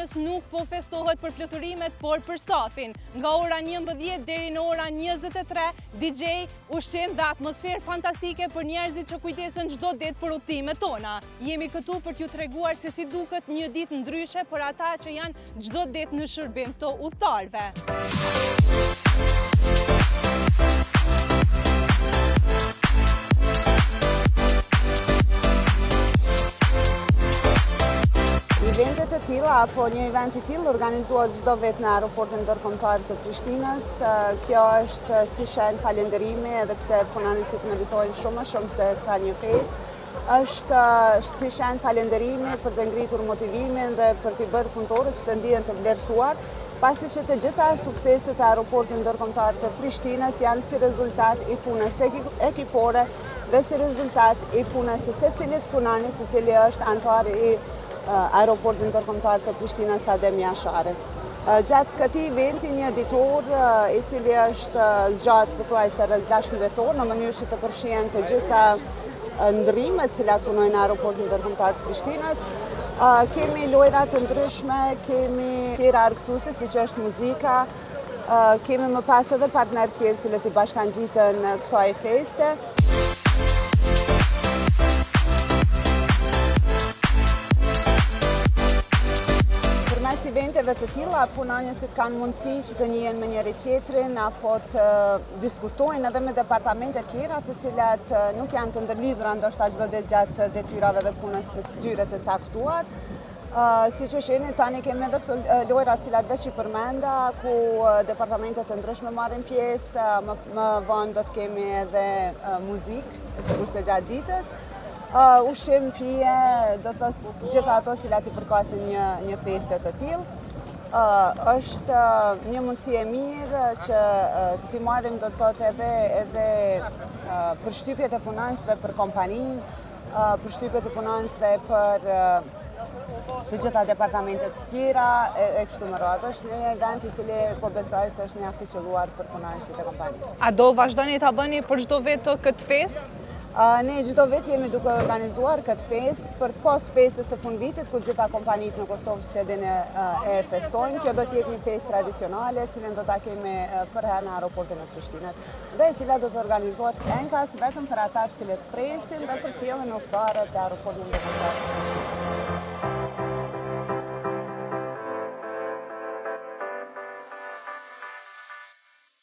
Prishtinës nuk po festohet për fluturime, por për stafin. Nga ora 11 deri në ora 23, DJ, ushqim dhe atmosferë fantastike për njerëzit që kujdesen çdo ditë për udhëtimet tona. Jemi këtu për t'ju treguar se si duket një ditë ndryshe për ata që janë çdo ditë në shërbim të udhëtarëve. Eventet të tilla apo një event i tillë organizohet çdo vit në aeroportin ndërkombëtar të Prishtinës. Kjo është si shenjë falënderimi, edhe pse punonësit meritojnë shumë më shumë se sa një festë. Është si shenjë falënderimi për të ngritur motivimin dhe për t'i bërë punëtorët që të ndihen të vlerësuar, pasi që të gjitha sukseset e aeroportit ndërkombëtar të Prishtinës janë si rezultat i punës ekipore dhe si rezultat i punës së secilit punonës i cili është antar i aeroportin ndërkombëtar të Prishtinës Adem Jashari. Gjatë këtij eventi një ditor i cili është zgjat pothuajse rreth 16 orë në mënyrë që të përfshihen të gjitha ndrimet të cilat punojnë në aeroportin ndërkombëtar të Prishtinës. Kemi lojra të ndryshme, kemi tjera argëtuese siç është muzika, kemi më pas edhe partnerë tjerë që i bashkangjitën kësaj feste. Eventeve të tilla punonjësit kanë mundësi që të njihen me njëri tjetrin apo të diskutojnë edhe me departamente tjera të cilat nuk janë të ndërlidhura ndoshta çdo ditë gjatë detyrave dhe punës së tyre të caktuar. Siç e shihni tani kemi edhe këto lojra të cilat veç i përmenda ku departamente të ndryshme marrin pjesë, më vonë do të kemi edhe muzikë, sigurisht gjatë ditës. Ushqim, pije, do të thotë gjitha ato cilat i përkasin një feste të tillë. Është një mundësi e mirë që t'i marrim do të thotë edhe përshtypjet e punonjësve për kompaninë, përshtypjet e punonjësve për të gjitha departamentet të tjera e kështu me radhë. Është një event i cili po besoj se është mjaft i qelluar për punonjësit e kompanisë. A do vazhdoni ta bëni për çdo vit këtë festë? Ne çdo vit jemi duke organizuar këtë festë për pas festës së fundvitit ku gjitha kompanitë në Kosovë që dini e festojnë. Kjo do të jetë një festë tradicionale, cilën do ta kemi për herë në aeroportin e Prishtinës dhe e cila do të organizohet vetëm për ata të cilët presin dhe për cilën udhëtarët e aeroportit ndërkombëtar të Prishtinës.